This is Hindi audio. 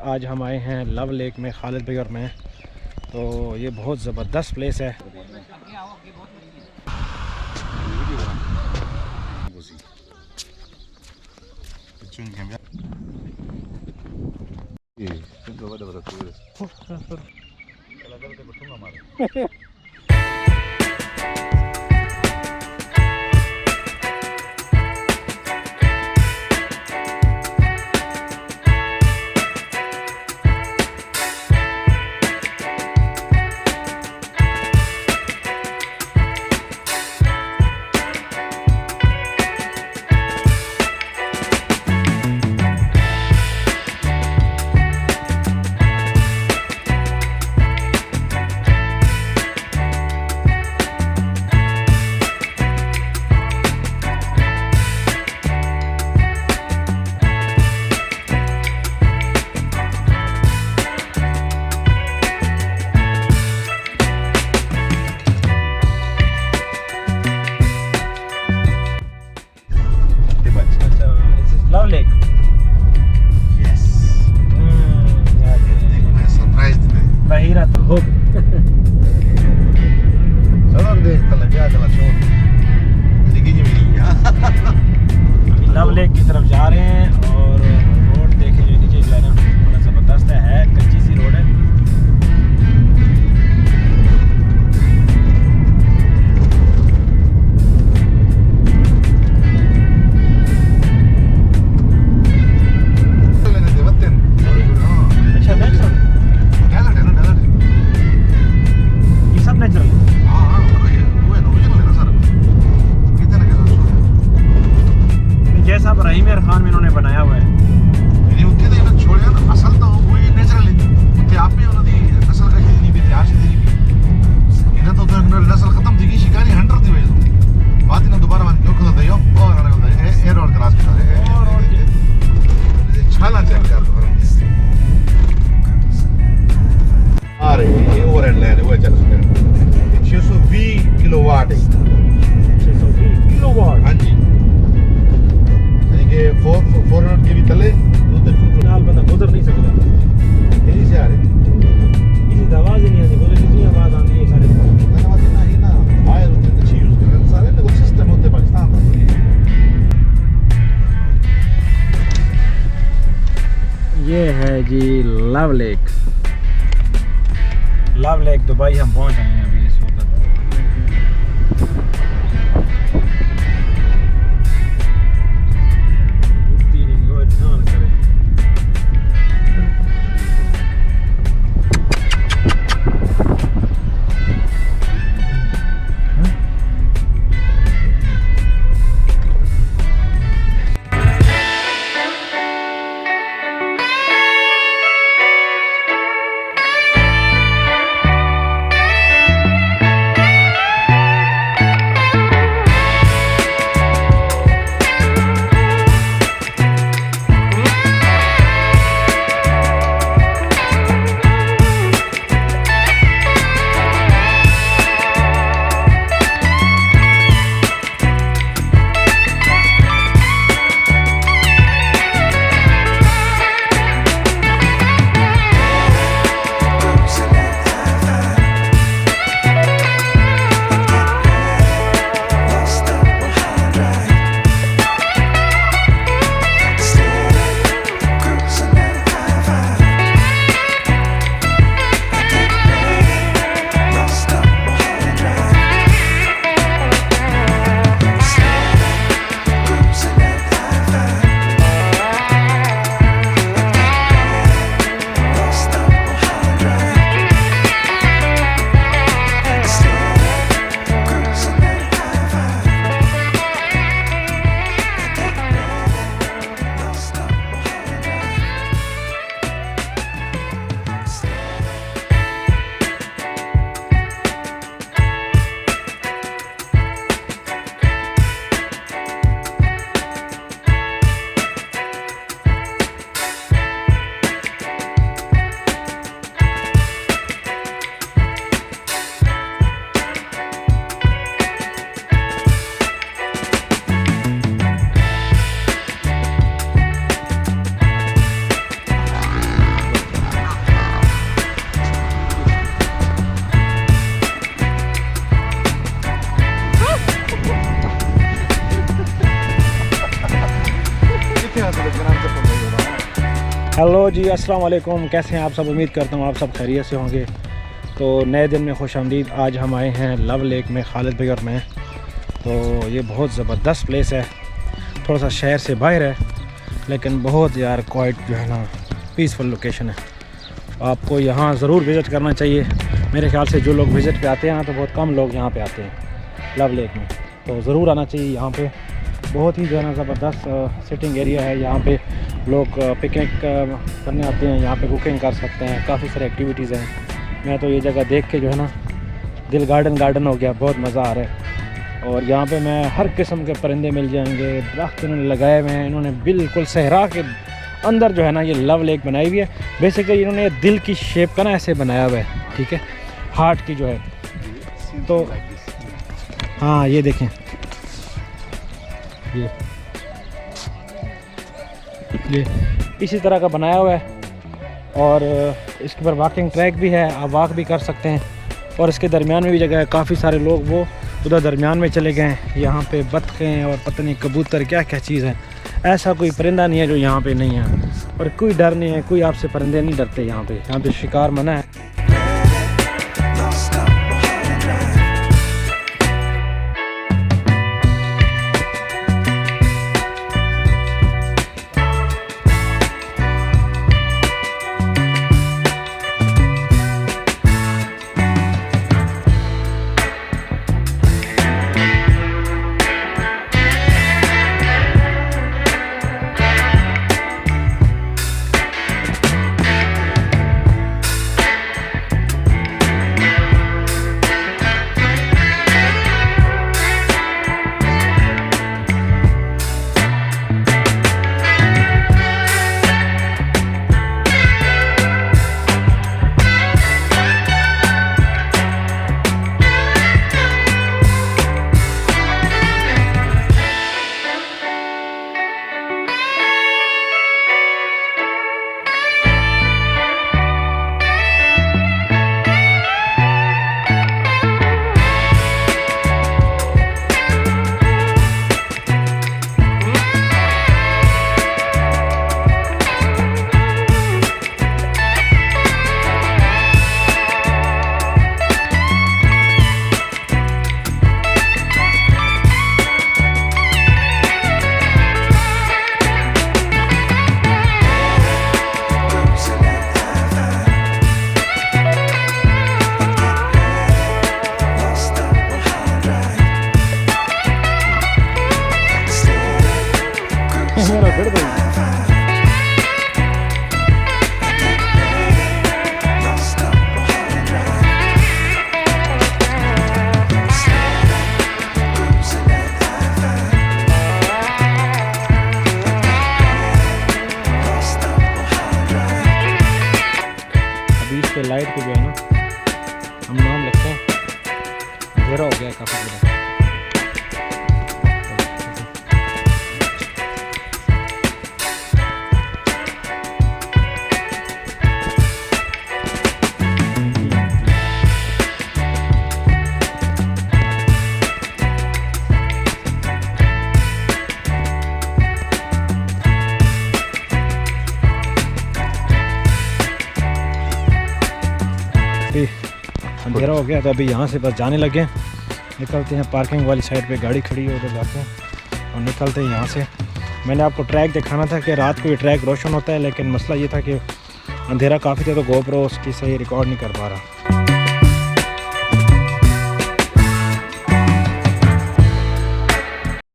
आज हम आए हैं लव लेक में, खालिद भाई और मैं। तो ये बहुत ज़बरदस्त प्लेस है। Love lake. Yes. Surprised me. बहिरा तो हो Salor de talaga della show. Digini minia. Love lake की तरफ जा रहे हैं और रोड देखे जो नीचे जो है ना बड़ा ज़बरदस्त है, कच्ची सी रोड है। खान में इन्होंने बनाया हुआ है। असल तो वही नेचुरल आप भी उन्होंने नस्ल का नहीं भी इतिहास दी भी इन्हें तो नस्ल खत्म थी शिकारी हंटर थी वैसे बात ना दोबारा मान क्यों खत्म हो और ए रोड क्रॉस कर रहे हैं छाला चेक कर दो अरे ये ओवर एंड है वो चल 620 किलोवाट है 620 किलोवाट। हां जी ये 400 के भी तले उधर फिलहाल बंदा गुजर नहीं सकता। यही से आ रहे किसी आवाज नहीं आती, बोले कितनी आवाज आती है सारे आवाज ना ही ना फायर उसने अच्छी यूज कर रहे सारे ने सिस्टम होते पाकिस्तान का। ये है जी love lake. Love lake Dubai हम पहुंच गए हैं अभी इस वक्त। हेलो जी, अस्सलाम वालेकुम। कैसे हैं आप सब? उम्मीद करता हूँ आप सब खैरियत से होंगे। तो नए दिन में खुशामदीद। आज हम आए हैं लव लेक में, खालिद भाई और मैं। तो ये बहुत ज़बरदस्त प्लेस है, थोड़ा सा शहर से बाहर है, लेकिन बहुत यार क्वाइट जो है ना, पीसफुल लोकेशन है। आपको यहाँ ज़रूर विज़िट करना चाहिए। मेरे ख्याल से जो लोग विज़िट पे आते हैं ना, तो बहुत कम लोग यहाँ पे आते हैं लव लेक में। तो ज़रूर आना चाहिए यहाँ पे। बहुत ही जो है ना ज़बरदस्त सिटिंग एरिया है। यहाँ पे लोग पिकनिक करने आते हैं, यहाँ पे कुकिंग कर सकते हैं, काफ़ी सारी एक्टिविटीज़ हैं। मैं तो ये जगह देख के जो है ना दिल गार्डन हो गया, बहुत मज़ा आ रहा है। और यहाँ पे मैं हर किस्म के परिंदे मिल जाएंगे। दरख्त इन्होंने लगाए हुए हैं, इन्होंने बिल्कुल सहरा के अंदर जो है ना ये लव लेक बनाई हुई है। बेसिकली इन्होंने दिल की शेप का ना ऐसे बनाया हुआ है, ठीक है, हार्ट की जो है। तो हाँ ये देखें, ये इसी तरह का बनाया हुआ है। और इसके ऊपर वॉकिंग ट्रैक भी है, आप वॉक भी कर सकते हैं। और इसके दरमियान में भी जगह है, काफ़ी सारे लोग वो उधर दरमियान में चले गए हैं। यहाँ पे बतखें और पता नहीं कबूतर क्या क्या चीज़ है। ऐसा कोई परिंदा नहीं है जो यहाँ पे नहीं है, और कोई डर नहीं है, कोई आपसे परिंदे नहीं डरते यहाँ पे शिकार मना है। लाइट को जो है ना हम नाम लिखते हैं, अंधेरा हो गया है काफ़ी ज़्यादा। अंधेरा हो गया, तो अभी यहाँ से बस जाने लगे, निकलते हैं। पार्किंग वाली साइड पे गाड़ी खड़ी है, उधर जाते हैं और निकलते हैं यहाँ से। मैंने आपको ट्रैक दिखाना था कि रात को ये ट्रैक रोशन होता है, लेकिन मसला ये था कि अंधेरा काफ़ी था, तो गोप्रो उसकी सही रिकॉर्ड नहीं कर पा रहा।